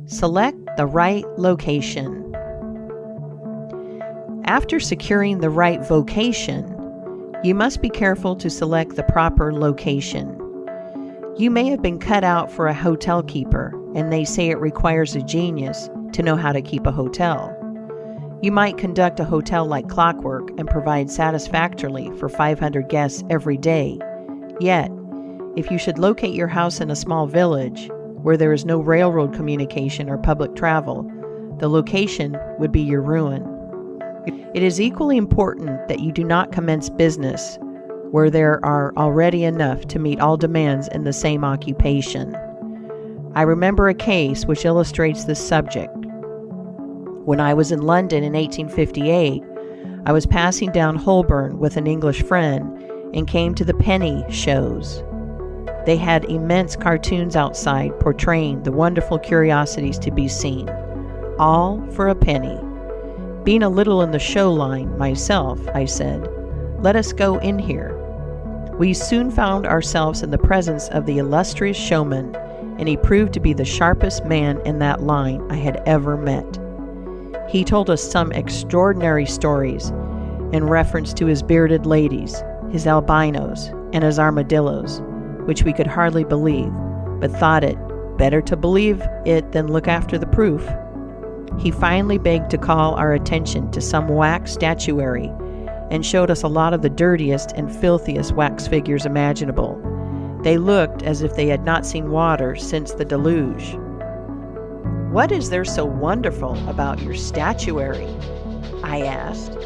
Select the right location. After securing the right vocation, you must be careful to select the proper location. You may have been cut out for a hotel keeper, and they say it requires a genius to know how to keep a hotel. You might conduct a hotel like clockwork and provide satisfactorily for 500 guests every day. Yet, if you should locate your house in a small village where there is no railroad communication or public travel, the location would be your ruin. It is equally important that you do not commence business where there are already enough to meet all demands in the same occupation. I remember a case which illustrates this subject. When I was in London in 1858, I was passing down Holborn with an English friend and came to the penny shows. They had immense cartoons outside portraying the wonderful curiosities to be seen, all for a penny. Being a little in the show line myself, I said, "Let us go in here." We soon found ourselves in the presence of the illustrious showman, and he proved to be the sharpest man in that line I had ever met. He told us some extraordinary stories in reference to his bearded ladies, his albinos, and his armadillos, which we could hardly believe, but thought it better to believe it than look after the proof. He finally begged to call our attention to some wax statuary and showed us a lot of the dirtiest and filthiest wax figures imaginable. They looked as if they had not seen water since the deluge. "What is there so wonderful about your statuary?" I asked.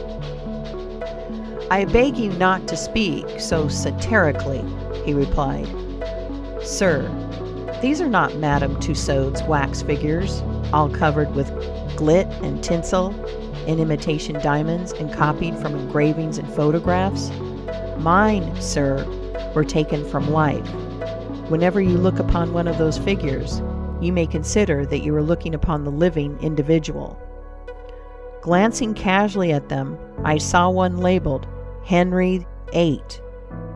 "I beg you not to speak so satirically," he replied. "Sir, these are not Madame Tussaud's wax figures, all covered with glit and tinsel and imitation diamonds and copied from engravings and photographs. Mine, sir, were taken from life. Whenever you look upon one of those figures, you may consider that you are looking upon the living individual." Glancing casually at them, I saw one labeled Henry VIII,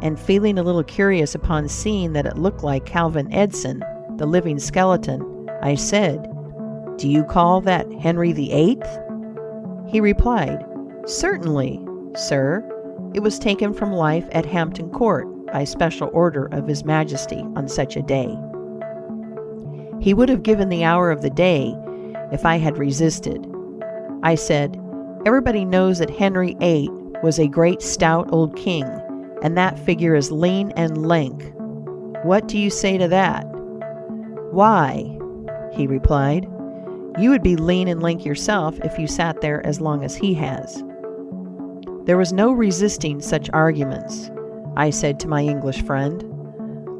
and feeling a little curious upon seeing that it looked like Calvin Edson, the living skeleton, I said, "Do you call that Henry VIII?" He replied, "Certainly, sir. It was taken from life at Hampton Court by special order of His Majesty on such a day." He would have given the hour of the day if I had resisted. I said, "Everybody knows that Henry VIII was a great stout old king, and that figure is lean and lank. What do you say to that?" "Why," he replied, "you would be lean and lank yourself if you sat there as long as he has." There was no resisting such arguments. I said to my English friend,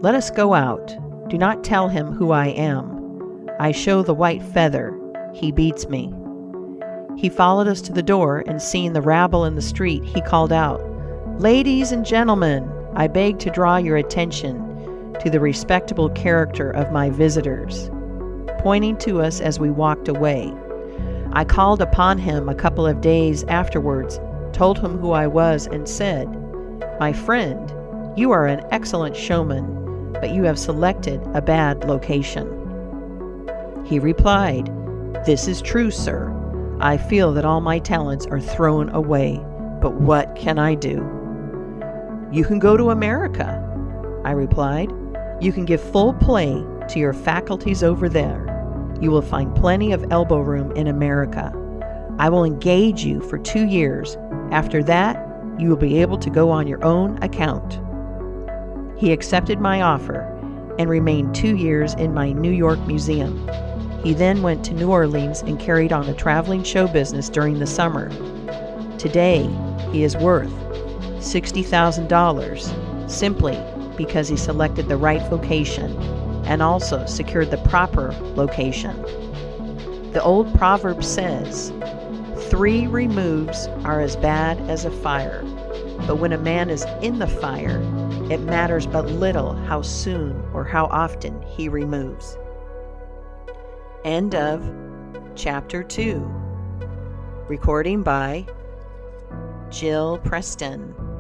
"Let us go out. Do not tell him who I am. I show the white feather. He beats me." He followed us to the door, and seeing the rabble in the street, he called out, "Ladies and gentlemen, I beg to draw your attention to the respectable character of my visitors," pointing to us as we walked away. I called upon him a couple of days afterwards, told him who I was, and said, "My friend, you are an excellent showman, but you have selected a bad location." He replied, "This is true, sir. I feel that all my talents are thrown away, but what can I do?" "You can go to America," I replied. "You can give full play to your faculties over there. You will find plenty of elbow room in America. I will engage you for 2 years. After that, you will be able to go on your own account." He accepted my offer and remained 2 years in my New York museum. He then went to New Orleans and carried on a traveling show business during the summer. Today, he is worth $60,000 simply because he selected the right vocation and also secured the proper location. The old proverb says, 3 removes are as bad as a fire, but when a man is in the fire, it matters but little how soon or how often he removes. End of Chapter 2. Recording by Jill Preston.